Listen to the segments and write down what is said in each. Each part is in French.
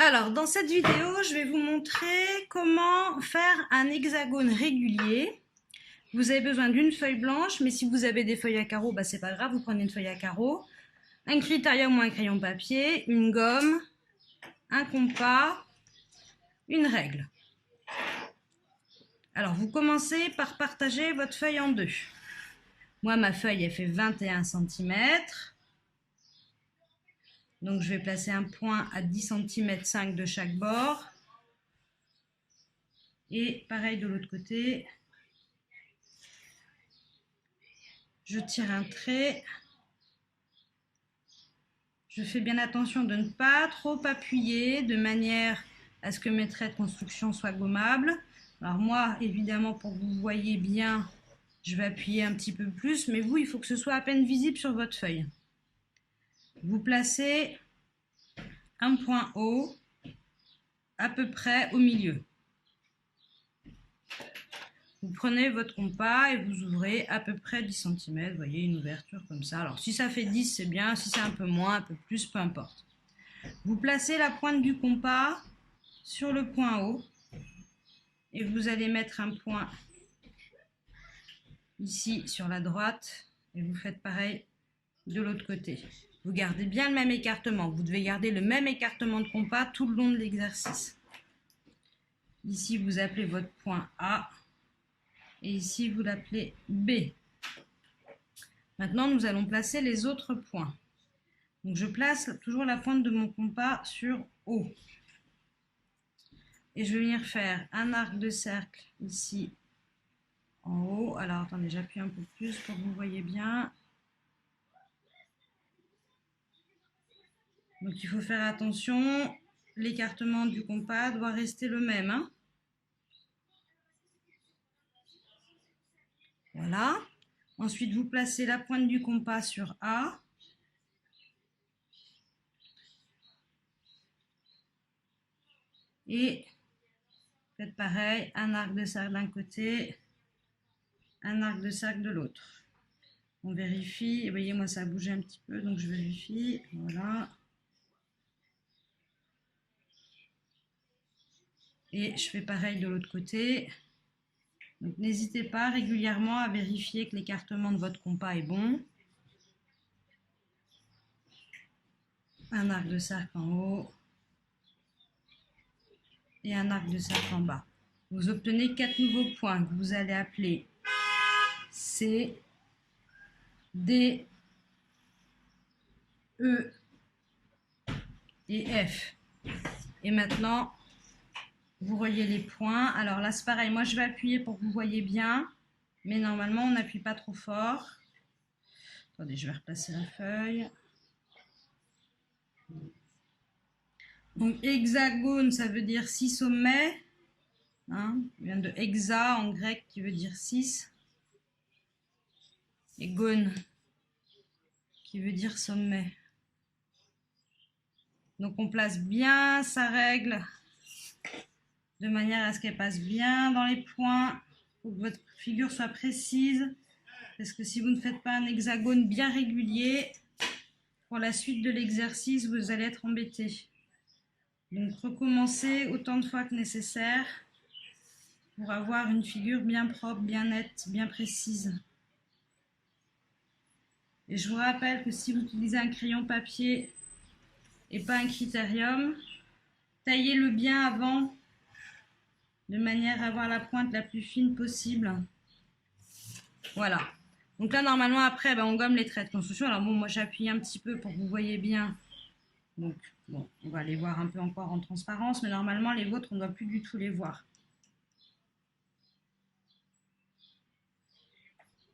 Alors, dans cette vidéo, je vais vous montrer comment faire un hexagone régulier. Vous avez besoin d'une feuille blanche, mais si vous avez des feuilles à carreaux, bah, c'est pas grave, vous prenez une feuille à carreaux, un critérium ou un crayon papier, une gomme, un compas, une règle. Alors, vous commencez par partager votre feuille en deux. Moi, ma feuille, elle fait 21 cm. Donc, je vais placer un point à 10 cm 5 de chaque bord. Et pareil de l'autre côté. Je tire un trait. Je fais bien attention de ne pas trop appuyer de manière à ce que mes traits de construction soient gommables. Alors moi, évidemment, pour que vous voyez bien, je vais appuyer un petit peu plus, mais vous, il faut que ce soit à peine visible sur votre feuille. Vous placez un point haut à peu près au milieu. Vous prenez votre compas et vous ouvrez à peu près 10 cm, vous voyez, une ouverture comme ça. Alors si ça fait 10, c'est bien, si c'est un peu moins, un peu plus, peu importe. Vous placez la pointe du compas sur le point haut et vous allez mettre un point ici sur la droite et vous faites pareil de l'autre côté. Vous gardez bien le même écartement, vous devez garder le même écartement de compas tout le long de l'exercice. Ici vous appelez votre point A et ici vous l'appelez B. Maintenant nous allons placer les autres points. Donc je place toujours la pointe de mon compas sur O. Et je vais venir faire un arc de cercle ici en haut. Alors attendez, j'appuie un peu plus pour que vous voyez bien. Donc il faut faire attention, l'écartement du compas doit rester le même. Hein. Voilà. Ensuite vous placez la pointe du compas sur A. Et faites pareil, un arc de cercle d'un côté, un arc de cercle de l'autre. On vérifie, et vous voyez moi ça a bougé un petit peu, donc je vérifie, voilà. Et je fais pareil de l'autre côté. Donc n'hésitez pas régulièrement à vérifier que l'écartement de votre compas est bon. Un arc de cercle en haut et un arc de cercle en bas. Vous obtenez 4 nouveaux points que vous allez appeler C, D, E et F. Et maintenant, vous reliez les points. Alors là, c'est pareil. Moi, je vais appuyer pour que vous voyez bien. Mais normalement, on n'appuie pas trop fort. Attendez, je vais replacer la feuille. Donc, hexagone, ça veut dire 6 sommets. Hein, il vient de hexa en grec qui veut dire 6. Et gone qui veut dire sommet. Donc, on place bien sa règle de manière à ce qu'elle passe bien dans les points. Il faut que votre figure soit précise. Parce que si vous ne faites pas un hexagone bien régulier, pour la suite de l'exercice, vous allez être embêté. Donc recommencez autant de fois que nécessaire pour avoir une figure bien propre, bien nette, bien précise. Et je vous rappelle que si vous utilisez un crayon papier et pas un critérium, taillez-le bien avant de manière à avoir la pointe la plus fine possible. Voilà. Donc là, normalement, après, on gomme les traits de construction. Alors bon, moi, j'appuie un petit peu pour que vous voyez bien. Donc, bon, on va les voir un peu encore en transparence, mais normalement, les vôtres, on ne doit plus du tout les voir.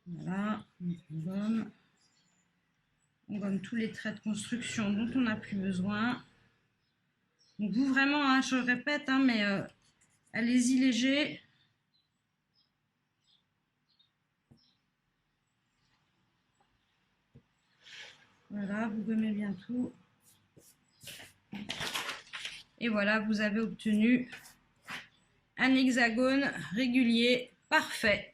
Voilà, on gomme tous les traits de construction dont on n'a plus besoin. Donc vous, vraiment, hein, je le répète, hein, mais allez-y léger. Voilà, vous gommez bien tout. Et voilà, vous avez obtenu un hexagone régulier parfait.